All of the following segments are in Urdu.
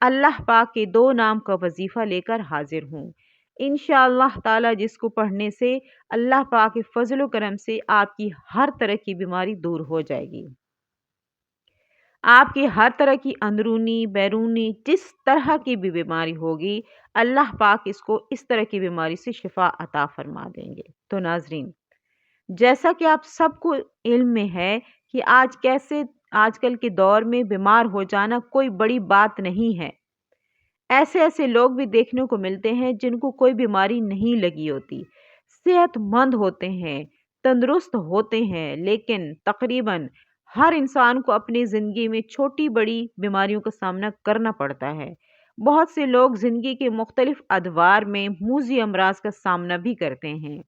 اللہ پاک کے 2 نام کا وظیفہ لے کر حاضر ہوں۔ انشاءاللہ تعالی جس کو پڑھنے سے اللہ پاک کے فضل و کرم سے آپ کی ہر طرح کی بیماری دور ہو جائے گی۔ آپ کی ہر طرح کی اندرونی بیرونی جس طرح کی بھی بیماری ہوگی، اللہ پاک اس کو اس طرح کی بیماری سے شفا عطا فرما دیں گے۔ تو ناظرین، جیسا کہ آپ سب کو علم میں ہے کہ آج کل کے دور میں بیمار ہو جانا کوئی بڑی بات نہیں ہے۔ ایسے لوگ بھی دیکھنے کو ملتے ہیں جن کو کوئی بیماری نہیں لگی ہوتی، صحت مند ہوتے ہیں، تندرست ہوتے ہیں، لیکن تقریباً ہر انسان کو اپنی زندگی میں چھوٹی بڑی بیماریوں کا سامنا کرنا پڑتا ہے۔ بہت سے لوگ زندگی کے مختلف ادوار میں موذی امراض کا سامنا بھی کرتے ہیں۔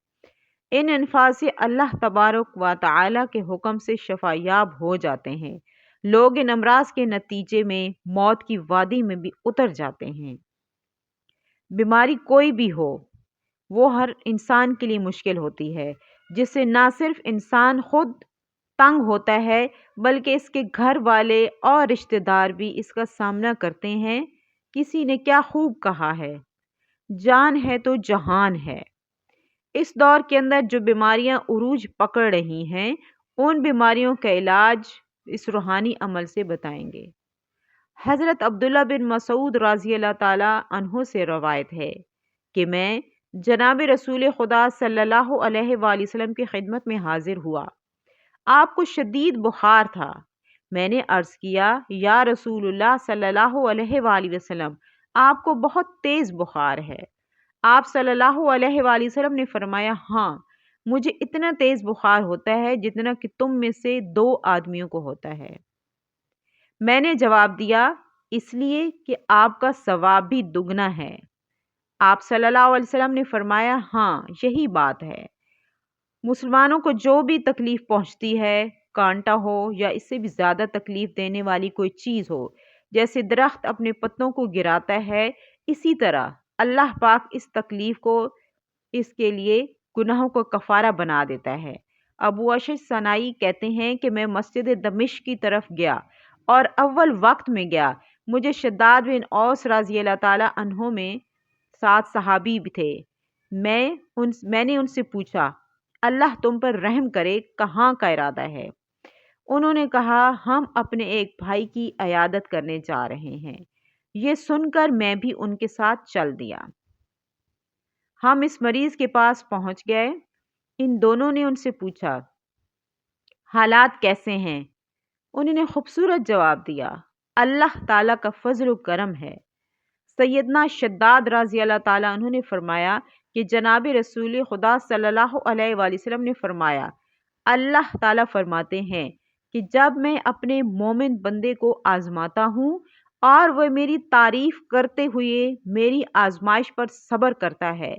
ان انفاذ سے اللہ تبارک و تعالی کے حکم سے شفا یاب ہو جاتے ہیں۔ لوگ ان امراض کے نتیجے میں موت کی وادی میں بھی اتر جاتے ہیں۔ بیماری کوئی بھی ہو، وہ ہر انسان کے لیے مشکل ہوتی ہے، جس سے نہ صرف انسان خود تنگ ہوتا ہے بلکہ اس کے گھر والے اور رشتہ دار بھی اس کا سامنا کرتے ہیں۔ کسی نے کیا خوب کہا ہے، جان ہے تو جہان ہے۔ اس دور کے اندر جو بیماریاں عروج پکڑ رہی ہیں، ان بیماریوں کا علاج اس روحانی عمل سے بتائیں گے۔ حضرت عبداللہ بن مسعود رضی اللہ تعالی عنہ سے روایت ہے کہ میں جناب رسول خدا صلی اللہ علیہ وآلہ وسلم کی خدمت میں حاضر ہوا۔ آپ کو شدید بخار تھا۔ میں نے عرض کیا، یا رسول اللہ صلی اللہ علیہ وآلہ وسلم، آپ کو بہت تیز بخار ہے۔ آپ صلی اللہ علیہ وآلہ وسلم نے فرمایا، ہاں، مجھے اتنا تیز بخار ہوتا ہے جتنا کہ تم میں سے 2 آدمیوں کو ہوتا ہے۔ میں نے جواب دیا، اس لیے کہ آپ کا ثواب بھی دگنا ہے۔ آپ صلی اللہ علیہ وسلم نے فرمایا، ہاں، یہی بات ہے۔ مسلمانوں کو جو بھی تکلیف پہنچتی ہے، کانٹا ہو یا اس سے بھی زیادہ تکلیف دینے والی کوئی چیز ہو، جیسے درخت اپنے پتوں کو گراتا ہے، اسی طرح اللہ پاک اس تکلیف کو اس کے لیے گناہوں کو کفارہ بنا دیتا ہے۔ ابو اشج صنائی کہتے ہیں کہ میں مسجد دمشق کی طرف گیا اور اول وقت میں گیا۔ مجھے شداد بن اوس رضی اللہ تعالی عنہ میں 7 صحابی بھی تھے۔ میں نے ان سے پوچھا، اللہ تم پر رحم کرے، کہاں کا ارادہ ہے؟ انہوں نے کہا، ہم اپنے ایک بھائی کی عیادت کرنے جا رہے ہیں۔ یہ سن کر میں بھی ان کے ساتھ چل دیا۔ ہم اس مریض کے پاس پہنچ گئے۔ ان دونوں نے ان سے پوچھا، حالات کیسے ہیں؟ انہوں نے خوبصورت جواب دیا، اللہ تعالیٰ کا فضل و کرم ہے۔ سیدنا شداد رضی اللہ تعالیٰ عنہ نے فرمایا کہ جناب رسول خدا صلی اللہ علیہ وآلہ وسلم نے فرمایا، اللہ تعالیٰ فرماتے ہیں کہ جب میں اپنے مومن بندے کو آزماتا ہوں اور وہ میری تعریف کرتے ہوئے میری آزمائش پر صبر کرتا ہے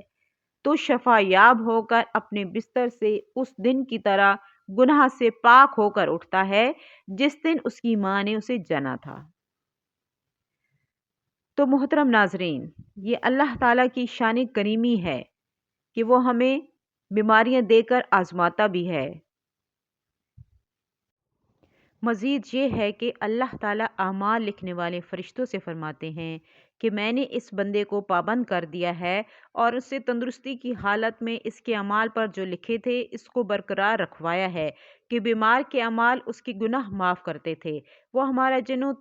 تو شفا یاب ہو کر اپنے بستر سے اس دن کی طرح گناہ سے پاک ہو کر اٹھتا ہے جس دن اس کی ماں نے اسے جنا تھا۔ تو محترم ناظرین، یہ اللہ تعالیٰ کی شان کریمی ہے کہ وہ ہمیں بیماریاں دے کر آزماتا بھی ہے۔ مزید یہ ہے کہ اللہ تعالیٰ اعمال لکھنے والے فرشتوں سے فرماتے ہیں کہ میں نے اس بندے کو پابند کر دیا ہے اور اس سے تندرستی کی حالت میں اس کے اعمال پر جو لکھے تھے اس کو برقرار رکھوایا ہے کہ بیمار کے اعمال اس کے گناہ معاف کرتے تھے۔ وہ ہمارا جنو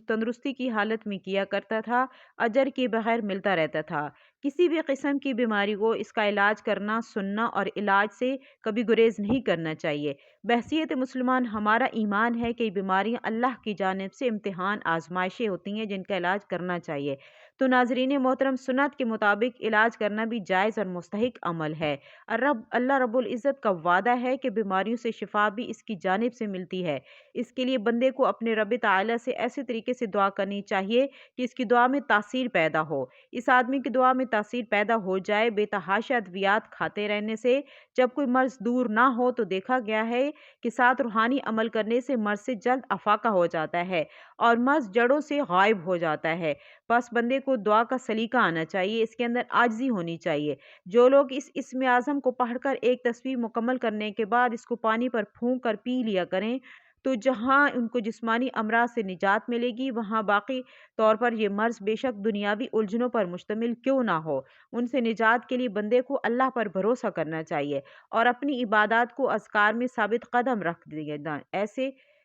تندرستی کی حالت میں کیا کرتا تھا، اجر کے بغیر ملتا رہتا تھا۔ کسی بھی قسم کی بیماری کو اس کا علاج کرنا، سننا اور علاج سے کبھی گریز نہیں کرنا چاہیے۔ بحیثیت مسلمان ہمارا ایمان ہے کہ بیماریاں اللہ کی جانب سے امتحان آزمائشیں ہوتی ہیں جن کا علاج کرنا چاہیے۔ تو ناظرین محترم، سنت کے مطابق علاج کرنا بھی جائز اور مستحق عمل ہے۔ اللہ رب العزت کا وعدہ ہے کہ بیماریوں سے شفا بھی اس کی جانب سے ملتی ہے۔ اس کے لیے بندے کو اپنے رب تعالیٰ سے ایسے طریقے سے دعا کرنی چاہیے کہ اس کی دعا میں تاثیر پیدا ہو۔ اس آدمی کی دعا میں تاثیر پیدا ہو جائے۔ بے تحاشا ادویات کھاتے رہنے سے جب کوئی مرض دور نہ ہو تو دیکھا گیا ہے کہ ساتھ روحانی عمل کرنے سے مرض سے جلد افاقہ ہو جاتا ہے اور مرض جڑوں سے غائب ہو جاتا ہے۔ بس بندے کو دعا کا سلیقہ آنا چاہیے، اس کے اندر عاجزی ہونی چاہیے۔ جو لوگ اس اسم اعظم کو پڑھ کر ایک تسبیح مکمل کرنے کے بعد اس کو پانی پر پھونک کر پی لیا کریں تو جہاں ان کو جسمانی امراض سے نجات ملے گی، وہاں باقی طور پر یہ مرض بے شک دنیاوی الجھنوں پر مشتمل کیوں نہ ہو، ان سے نجات کے لیے بندے کو اللہ پر بھروسہ کرنا چاہیے اور اپنی عبادات کو اذکار میں ثابت قدم رکھ دینا۔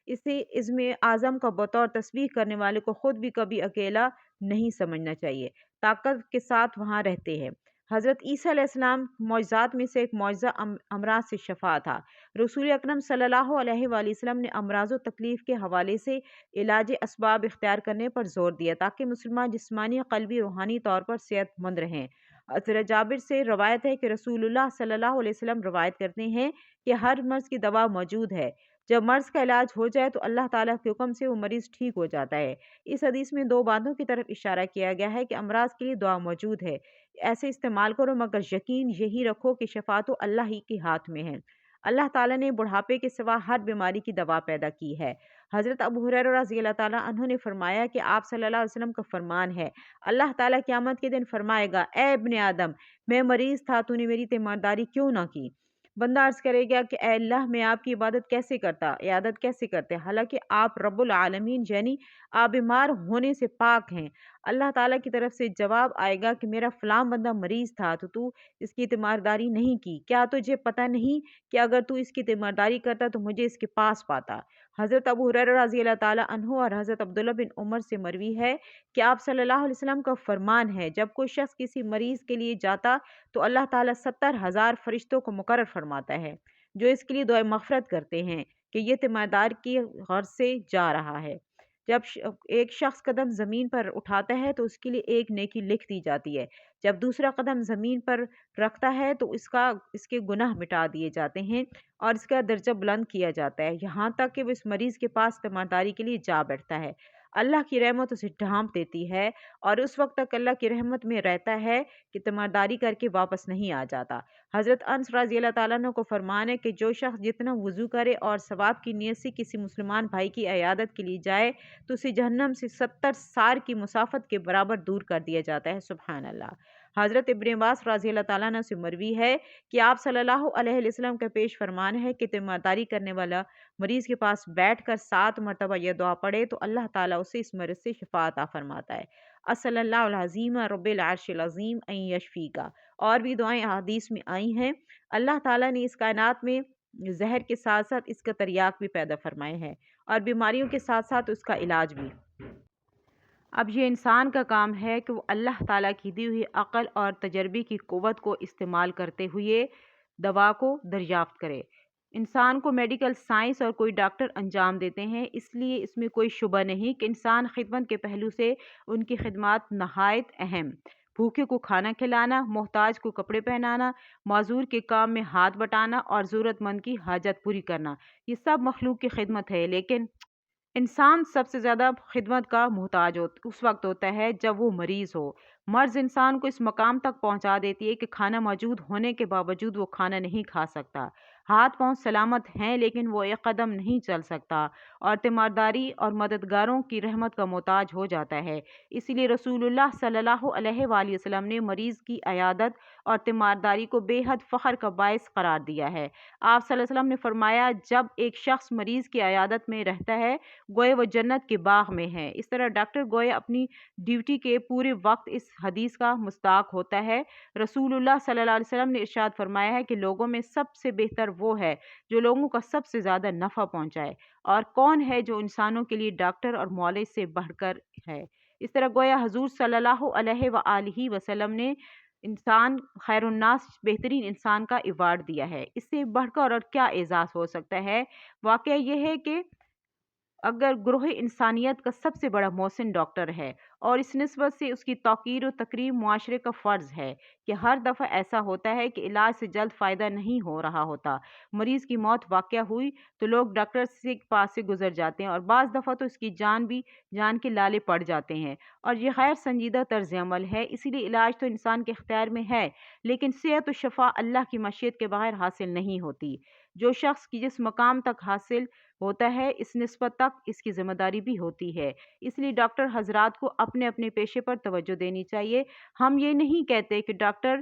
اسے عزم اعظم کا بطور تسبیح کرنے والے کو خود بھی کبھی اکیلا نہیں سمجھنا چاہیے، طاقت کے ساتھ وہاں رہتے ہیں۔ حضرت عیسیٰ علیہ السلام معجزات میں سے ایک معجزہ امراض سے شفا تھا۔ رسول اکرم صلی اللہ علیہ وآلہ وسلم نے امراض و تکلیف کے حوالے سے علاج اسباب اختیار کرنے پر زور دیا تاکہ مسلمان جسمانی، قلبی، روحانی طور پر صحت مند رہیں۔ حضرت جابر سے روایت ہے کہ رسول اللہ صلی اللہ علیہ وسلم روایت کرتے ہیں کہ ہر مرض کی دوا موجود ہے، جب مرض کا علاج ہو جائے تو اللہ تعالیٰ کے حکم سے وہ مریض ٹھیک ہو جاتا ہے۔ اس حدیث میں دو باتوں کی طرف اشارہ کیا گیا ہے کہ امراض کے لیے دعا موجود ہے، ایسے استعمال کرو، مگر یقین یہی رکھو کہ شفا تو اللہ ہی کے ہاتھ میں ہے۔ اللہ تعالیٰ نے بڑھاپے کے سوا ہر بیماری کی دوا پیدا کی ہے۔ حضرت ابو ہریرہ رضی اللہ تعالیٰ عنہ نے فرمایا کہ آپ صلی اللہ علیہ وسلم کا فرمان ہے، اللہ تعالیٰ قیامت کے دن فرمائے گا، اے ابن آدم، میں مریض تھا، تو نے میری تیمارداری کیوں نہ کی؟ بندہ عرض کرے گا کہ اے اللہ، میں آپ کی عبادت کیسے کرتا، عیادت کیسے کرتے، حالانکہ آپ رب العالمین یعنی آپ بیمار ہونے سے پاک ہیں۔ اللہ تعالیٰ کی طرف سے جواب آئے گا کہ میرا فلاں بندہ مریض تھا تو اس کی تیمارداری نہیں کی، کیا تجھے پتہ نہیں کہ اگر تو اس کی تیمارداری کرتا تو مجھے اس کے پاس پاتا؟ حضرت ابو ہریرہ رضی اللہ تعالیٰ عنہ اور حضرت عبداللہ بن عمر سے مروی ہے کہ آپ صلی اللہ علیہ وسلم کا فرمان ہے، جب کوئی شخص کسی مریض کے لیے جاتا تو اللہ تعالیٰ 70,000 فرشتوں کو مقرر فرماتا ہے جو اس کے لیے دعائے مغفرت کرتے ہیں کہ یہ تیماردار کی غرض سے جا رہا ہے۔ جب ایک شخص قدم زمین پر اٹھاتا ہے تو اس کے لیے ایک نیکی لکھ دی جاتی ہے، جب دوسرا قدم زمین پر رکھتا ہے تو اس کے گناہ مٹا دیے جاتے ہیں اور اس کا درجہ بلند کیا جاتا ہے، یہاں تک کہ وہ اس مریض کے پاس تیمارداری کے لیے جا بیٹھتا ہے۔ اللہ کی رحمت اسے ڈھانپ دیتی ہے اور اس وقت تک اللہ کی رحمت میں رہتا ہے کہ تیمارداری کر کے واپس نہیں آ جاتا۔ حضرت انس رضی اللہ تعالیٰ عنہ کو فرمان ہے کہ جو شخص جتنا وضو کرے اور ثواب کی نیت سے کسی مسلمان بھائی کی عیادت کے لیے جائے تو اسے جہنم سے 70 سال کی مسافت کے برابر دور کر دیا جاتا ہے۔ سبحان اللہ۔ حضرت ابن عباس رضی اللہ تعالیٰ عنہ سے مروی ہے کہ آپ صلی اللہ علیہ وسلم کا پیش فرمان ہے کہ تیمارداری کرنے والا مریض کے پاس بیٹھ کر 7 مرتبہ یہ دعا پڑھے تو اللہ تعالیٰ اسے اس مرض سے شفا عطا فرماتا ہے۔ اصلی اللہ العظیم رب العرش العظیم ان یشفیکا۔ اور بھی دعائیں احادیث میں آئی ہیں۔ اللہ تعالیٰ نے اس کائنات میں زہر کے ساتھ ساتھ اس کا تریاق بھی پیدا فرمائے ہیں اور بیماریوں کے ساتھ ساتھ اس کا علاج بھی۔ اب یہ انسان کا کام ہے کہ وہ اللہ تعالیٰ کی دی ہوئی عقل اور تجربے کی قوت کو استعمال کرتے ہوئے دوا کو دریافت کرے۔ انسان کو میڈیکل سائنس اور کوئی ڈاکٹر انجام دیتے ہیں، اس لیے اس میں کوئی شبہ نہیں کہ انسان خدمت کے پہلو سے ان کی خدمات نہایت اہم۔ بھوکے کو کھانا کھلانا، محتاج کو کپڑے پہنانا، معذور کے کام میں ہاتھ بٹانا اور ضرورت مند کی حاجت پوری کرنا، یہ سب مخلوق کی خدمت ہے، لیکن انسان سب سے زیادہ خدمت کا محتاج اس وقت ہوتا ہے جب وہ مریض ہو۔ مرض انسان کو اس مقام تک پہنچا دیتی ہے کہ کھانا موجود ہونے کے باوجود وہ کھانا نہیں کھا سکتا، ہاتھ پاؤں سلامت ہیں لیکن وہ ایک قدم نہیں چل سکتا اور تیمارداری اور مددگاروں کی رحمت کا محتاج ہو جاتا ہے۔ اسی لیے رسول اللہ صلی اللہ علیہ وآلہ وسلم نے مریض کی عیادت اور تیمارداری کو بے حد فخر کا باعث قرار دیا ہے۔ آپ صلی اللہ علیہ وسلم نے فرمایا، جب ایک شخص مریض کی عیادت میں رہتا ہے گویا وہ جنت کے باغ میں ہے۔ اس طرح ڈاکٹر گویا اپنی ڈیوٹی کے پورے وقت اس حدیث کا مصداق ہوتا ہے۔ رسول اللہ صلی اللہ علیہ وسلم نے ارشاد فرمایا ہے کہ لوگوں میں سب سے بہتر وہ ہے جو لوگوں کا سب سے زیادہ نفع پہنچائے، اور کون ہے جو انسانوں کے لیے ڈاکٹر اور معالج سے بڑھ کر ہے۔ اس طرح گویا حضور صلی اللہ علیہ وآلہ وسلم نے انسان خیر الناس بہترین انسان کا ایوارڈ دیا ہے۔ اس سے بڑھ کر اور کیا اعزاز ہو سکتا ہے؟ واقعہ یہ ہے کہ اگر گروہ انسانیت کا سب سے بڑا محسن ڈاکٹر ہے اور اس نسبت سے اس کی توقیر و تکریم معاشرے کا فرض ہے کہ ہر دفعہ ایسا ہوتا ہے کہ علاج سے جلد فائدہ نہیں ہو رہا ہوتا، مریض کی موت واقع ہوئی تو لوگ ڈاکٹر کے پاس سے گزر جاتے ہیں اور بعض دفعہ تو اس کی جان کے لالے پڑ جاتے ہیں، اور یہ غیر سنجیدہ طرز عمل ہے۔ اسی لیے علاج تو انسان کے اختیار میں ہے، لیکن صحت و شفا اللہ کی مشیت کے بغیر حاصل نہیں ہوتی۔ جو شخص کی جس مقام تک حاصل ہوتا ہے اس نسبت تک اس کی ذمہ داری بھی ہوتی ہے۔ اس لیے ڈاکٹر حضرات کو اپنے اپنے پیشے پر توجہ دینی چاہیے۔ ہم یہ نہیں کہتے کہ ڈاکٹر